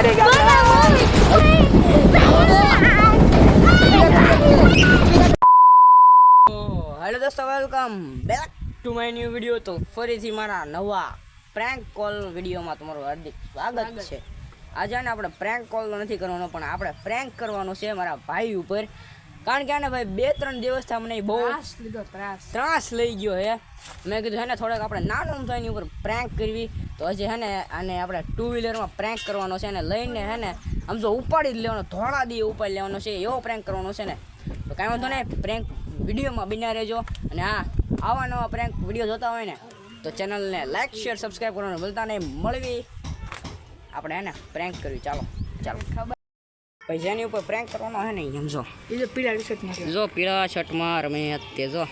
Hello દોસ્તો, welcome back to my new video. તો ફરીથી મારા નવા પ્રેન્ક કોલ વિડીયોમાં તમારું હાર્દિક સ્વાગત છે. આજે ને આપણે પ્રેન્ક કોલ નથી કરવાનો, પણ આપણે પ્રેન્ક કરવાનો છે મારા ભાઈ ઉપર. કારણ કે આને ભાઈ 2-3 દિવસથી અમને બહુ ત્રાસ લઈ ગયો હે. મેં કીધું હે ને થોડાક આપણે નાનું થાય એની ઉપર પ્રેન્ક કરવી. તો હજી હે ને આને આપણે 2 વ્હીલરમાં પ્રેન્ક કરવાનો છે ને લઈને હે ને આમ જો ઉપાડી જ લેવાનો, થોડા દી ઉપાડી લેવાનો છે, એવો પ્રેન્ક કરવાનો છે ને. તો કાંઈ વાંધો નહીં, પ્રેન્ક વિડીયોમાં બિના રહેજો. અને હા, આવા નવા પ્રેન્ક વિડીયો જોતા હોય ને તો ચેનલને લાઈક શેર સબસ્ક્રાઈબ કરવાનું ભૂલતા નહીં. મળવી આપણે હે ને પ્રેન્ક કરવી. ચાલો ભાઈ, જેની ઉપર પ્રેન્ક કરવાનો હે ને સમજો, જો પીળા શર્ટમાં રમે તે જો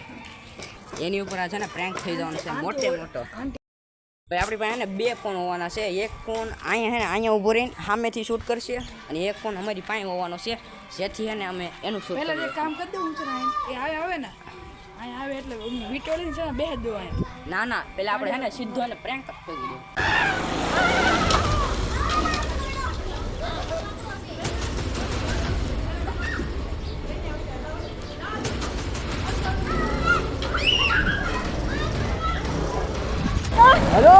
એની ઉપર આ છે ને પ્રેન્ક થઈ જવાનું છે મોટે મોટો. ભાઈ આપણી પાસે હે ને 2 ફોન હોવાના છે. એક ફોન અહીંયા હે ને અહીંયા ઊભો રહીને સામેથી શૂટ કરશે, અને એક ફોન અમારી પાસે હોવાનો છે, જેથી હે ને અમે એનું શૂટ કરીએ. એક કામ કરી દઉં છે ને, એ આવે ને અહીંયા આવે એટલે વિટોળીને છે ને બે જ દો અહીંયા. ના પેલા આપણે હે ને સીધો એને પ્રેન્ક કરી દઈએ. હેલો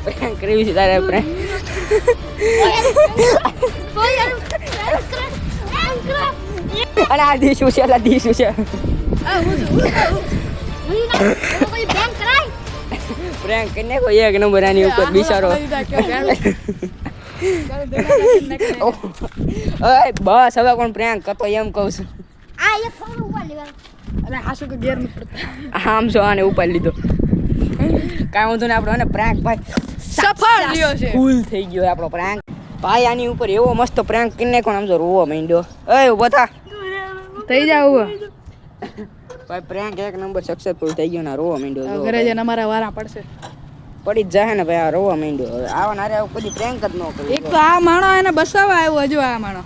પ્રેન્ક કરવી છે તારે પ્રેન્ક. અરે આ દીશું છે, દીશું છે. પ્રેન્ક કરીને કોઈ એક નંબર આની ઉપર બિચારો. બસ હવે કોણ પ્રેન્ક કરતો એમ કહું છું. આમ છો આને ઉપાડી લીધો. કાંઈ વાંધો ને, આપણો ને પ્રેન્ક ભાઈ સફળ થયો છે. ફૂલ થઈ ગયો આપણો પ્રેન્ક ભાઈ. આની ઉપર એવો મસ્ત પ્રેન્ક કરીને કોણ આમ જો રોવા માંડ્યો. એ ઉભો થા, થઈ જાવ ભાઈ. પ્રેન્ક એક નંબર સક્સેસફુલ થઈ ગયો ને રોવા માંડ્યો. ઘરે જઈને અમારા વારા પડશે, પડી જ જાય ને ભાઈ. આ રોવા માંડ્યો. હવે આવા નારે આવું કદી પ્રેન્ક જ ન કર્યું. એક તો આ માણો એને બસાવા આવ્યો, હજુ આ માણો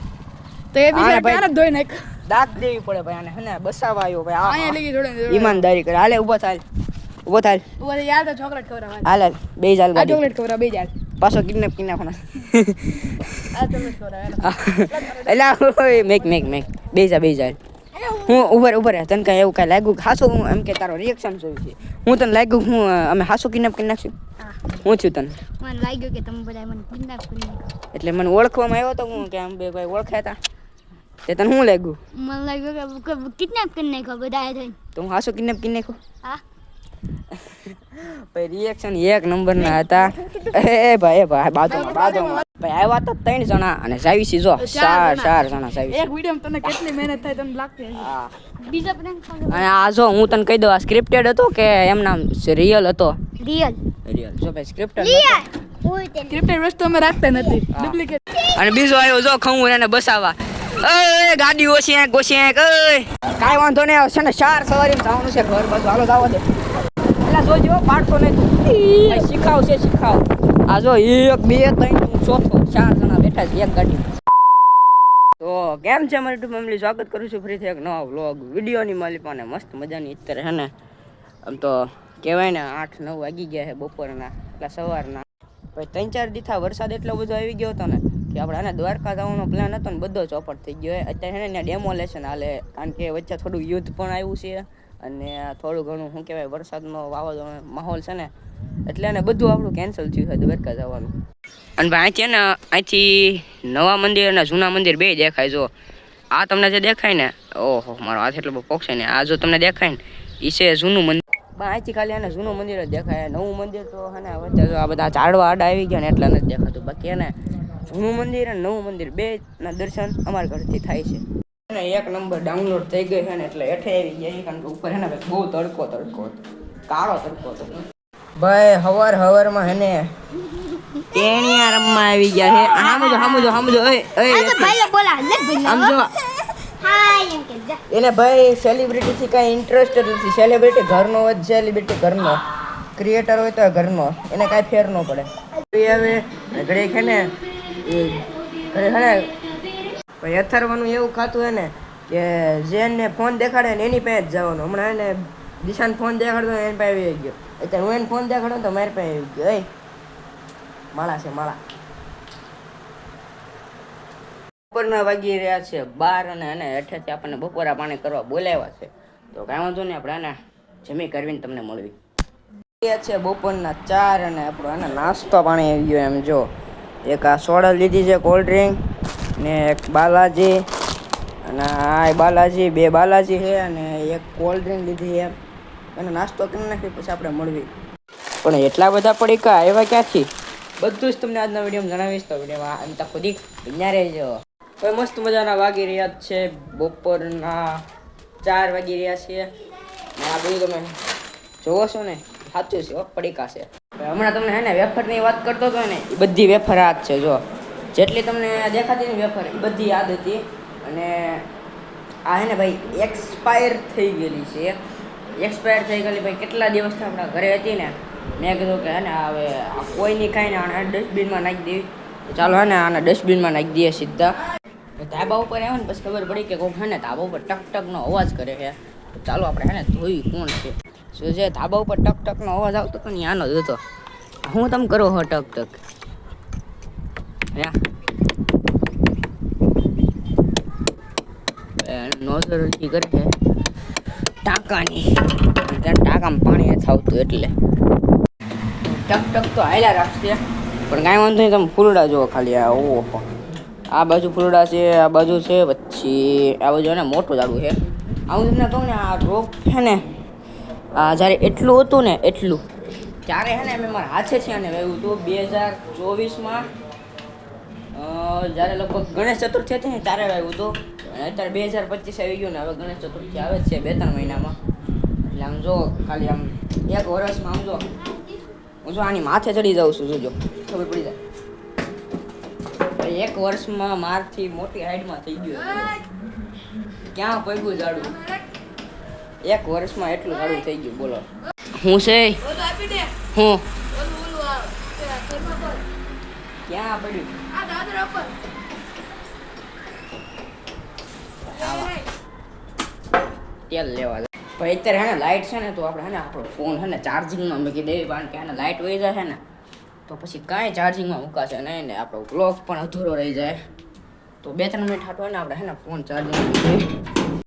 તો એ બીજા ક્યારે ધોઈ નાખ દાંત દેવી પડે ભાઈ આને. હે ને બસાવા આવ્યો ભાઈ. અહીંયા લઈ ગઈ જોડે ઈમાનદારી કરે. હાલે ઉભો થાય, ઉભો થાય. ઉભો યાર તો ચોકલેટ ખવડાવવા. હાલ બે ચાલ આ ચોકલેટ ખવડાવ બે ચાલ પાછો કિડનેપ કરી નાખવાના. આ ચોકલેટ ખવડાવ. એટલે મેક બે જા હું ઉભર તને કાંઈ એવું કાંઈ લાગ્યું હાસું એમ કે તારો રિએક્શન જોયું છે? હું તને લાગ્યું હું અમે હાસું કિડનેપ કરી નાખશું? હું થયું તને? મને લાગ્યું કે તમે બધા મને કિડનેપ કરી નાખો. એટલે મને ઓળખવામાં આવ્યો તો હું કે આમ બે ભાઈ ઓળખ્યા હતા. તે તને શું લાગ્યું? મને લાગ્યું કે કિડનેપ કરી નાખો બધા થઈને. તો હું હાસું કિડનેપ કરી નાખ્યો? હા ભાઈ રિએક્શન એક નંબરના હતા. એ ભાઈ બાજુમાં ભાઈ આવ્યા તો 3 જણા અને જાવીસી જો 4 જણા જાવીસી. એક વિડિયો તને કેટલી મહેનત થાય તમને લાગતી હશે. હા, બીજા પ્રેન્ક અને આ જો હું તને કહી દઉં, આ સ્ક્રિપ્ટેડ હતો કે એમ નામ રિયલ હતો? રિયલ જો ભાઈ સ્ક્રિપ્ટેડ ઓય તે સ્ક્રિપ્ટેડ વસ્તુ અમે રાખતા નથી, ડુપ્લિકેટ. અને બીજો આવ્યો જો ખમુર એને બસાવા. એ ગાડી ઓછી આંક ઓછી આંક. કાંઈ વાંધો નહીં, છે ને 4 સવારી જવાનું છે ઘર બાજુ. હાલો જવા દે. પેલા જોજો પાડતો નહીં તું. શીખાવ. આ જો 1 2 3 ચોથો 4 જણા બેઠા છે એક ગાડી. તો કેમ છે મારી યુટ્યુબ ફેમિલી? સ્વાગત કરું છું ફરીથી એક નવા વ્લોગ વિડીયોની માલિકોને. મસ્ત મજાની અત્યારે છે ને આમ તો કહેવાય ને 8-9 વાગી ગયા છે બપોરના, એટલે સવારના. ભાઈ 3-4 દીથા વરસાદ એટલો બધો આવી ગયો હતો ને કે આપણે આને દ્વારકા જવાનો પ્લાન હતો ને બધો ચોપટ થઈ ગયો. અત્યારે છે ને ત્યાં ડેમોલેશન હાલે, કારણ કે વચ્ચે થોડું યુદ્ધ પણ આવ્યું છે અને થોડું ઘણું શું કહેવાય વરસાદનો વાવાઝોડો માહોલ છે ને, એટલે એને બધું આપણું કેન્સલ થયું છે દ્વારકા જવાનું. અને ભાઈ અહીંથી ને અહીંથી નવા મંદિર અને જૂના મંદિર બે દેખાય. જો આ તમને જે દેખાય ને, ઓહો મારો હાથ એટલો બહુ પોક્ષે ને, આ જો તમને દેખાય ને એ છે જૂનું મંદિર. અહીંથી ખાલી એને જૂનું મંદિર જ દેખાય. નવું મંદિર તો હે ને વચ્ચે જો આ બધા ઝાડવા આડા આવી ગયા ને એટલે નથી દેખાતું. બાકી એને જૂનું મંદિર અને નવું મંદિર બે ના દર્શન અમારા ઘરથી થાય છે. એક નંબર ડાઉનલોડ થઈ ગઈ છે ને એટલે હેઠે આવી ગયા, કારણ કે ઉપર હે ને બહુ તડકો હતો, કાળો તડકો હતો ભાઈ. હવારમાં હે ને ટેણિયા રમવા આવી ગયા છે હામુજો આ તો ભાઈ લો બોલા લે ભાઈ સમજો હાય એમ કે જા એને ભાઈ સેલિબ્રિટીથી કાંઈ ઇન્ટરેસ્ટ જ નથી. સેલિબ્રિટી ઘરનો જ સેલિબ્રિટી ઘરનો, ક્રિએટર હોય તો ઘરનો, એને કાંઈ ફેર ન પડે. હવે ઘરે છે ને ઘરે છે ને ભાઈ અથર્વનું એવું ખાતું હે ને કે જેને ફોન દેખાડે ને એની પાસે જ જવાનું. હમણાં એને દિશાને ફોન દેખાડતો એની પાસે આવી ગયો. અત્યારે હું એને ફોન દેખાડો તો મારી પાસે આવી ગયો. માળા છે માળા. બપોરના વાગી રહ્યા છે 12 અને હેઠેથી આપણને બપોરા પાણી કરવા બોલાવ્યા છે. તો કાંઈ વાંધો નહીં, આપણે જમી કરવીને તમને મળવી. છે બપોરના 4 અને આપણો નાસ્તો પાણી આવી ગયો. એમ જો એક આ સોડા લીધી છે, કોલ્ડ ડ્રિંક ને એક બાલાજી, અને આ બાલાજી, 2 બાલાજી છે અને એક કોલ્ડ ડ્રિંક લીધી છે. એનો નાસ્તો કરી નાખી પછી આપણે મળવી. પણ એટલા બધા પડીકા આવ્યા ક્યાંથી બધું જ તમને આજના વિડીયોમાં જણાવીશ. તો વિડીયોમાં અંત સુધી બન્યા રહેજો. હવે મસ્ત મજાના વાગી રહ્યા છે બપોરના 4 વાગી રહ્યા છે. અને આ બધું તમે જોવો છો ને, સાચું છે, પડીકા છે. હમણાં તમને હે ને વેફરની વાત કરતો હતો ને, એ બધી વેફર આ જ છે. જો જેટલી તમને દેખાતી ને વેફર, એ બધી યાદ હતી. અને આ હે ને ભાઈ એક્સપાયર થઈ ગયેલી છે. એક્સપાયર થઈ ગયેલી ભાઈ કેટલા દિવસથી આપણા ઘરે હતી ને, મેં કીધું કે હે ને હવે કોઈની ખાઈને આને ડસ્ટબિનમાં નાખી દેવી. ચાલો હે ને આને ડસ્ટબિનમાં નાખી દઈએ સીધા. ધાબા ઉપર આવ્યો ને પછી ખબર પડી કે કોઈક હે ને ધાબા ઉપર ટક ટકનો અવાજ કરે છે. તો ચાલો આપણે હે ને જોઈ કોણ છે. શું જે ધાબા ઉપર ટક ટકનો અવાજ આવતો હતો ને આનો જ હતો. હું તમે કરો હો ટક ટક નોઝર કરે છે ટાંકાની. ત્યાં ટાંકામાં પાણી નથી આવતું એટલે ટક ટક તો હાલ્યા રાખશે. પણ કાંઈ વાંધો નહીં, તમે ફૂલડા જુઓ ખાલી. આ ઓહો, આ બાજુ ફૂલડા છે, આ બાજુ છે, પછી આ બાજુ ને મોટું ઝાડું છે. હું તમને કહું ને, આ રોપ છે ને, આ જ્યારે એટલું હતું ને એટલું ત્યારે છે ને મેં મારા હાથેથી આને વાવ્યું હતું 2024માં. જ્યારે લગભગ ગણેશ ચતુર્થી હતી ને ત્યારે વાવ્યું હતું. અને અત્યારે 2025 આવી ગયું ને, હવે ગણેશ ચતુર્થી આવે જ છે 2-3 મહિનામાં. એટલે આમ જો ખાલી આમ 1 વર્ષમાં આમ જો હું જો આની માથે ચડી જાઉં છું. જોજો ખબર પડી જાય. 1 વર્ષમાં મારથી મોટી હાઈટમાં થઈ ગયું. ક્યાં પગ્યું ઝાડું? 1 વર્ષમાં એટલું ઝાડું થઈ ગયું. બોલો હું છે હું ક્યાં પડ્યું? તેલ લેવા ભાઈ. અત્યારે હે ને લાઇટ છે ને, તો આપણે હે ને આપણો ફોન હે ને ચાર્જિંગમાં મૂકી દેવી. કારણ કે હે ને લાઇટ વહી જાય ને તો પછી કાંઈ ચાર્જિંગમાં મૂકાશે નહીં ને આપણો વ્લોગ પણ અધૂરો રહી જાય. તો 2-3 મિનિટ હાટો ને આપણે હે ને ફોન ચાર્જિંગમાં મૂકી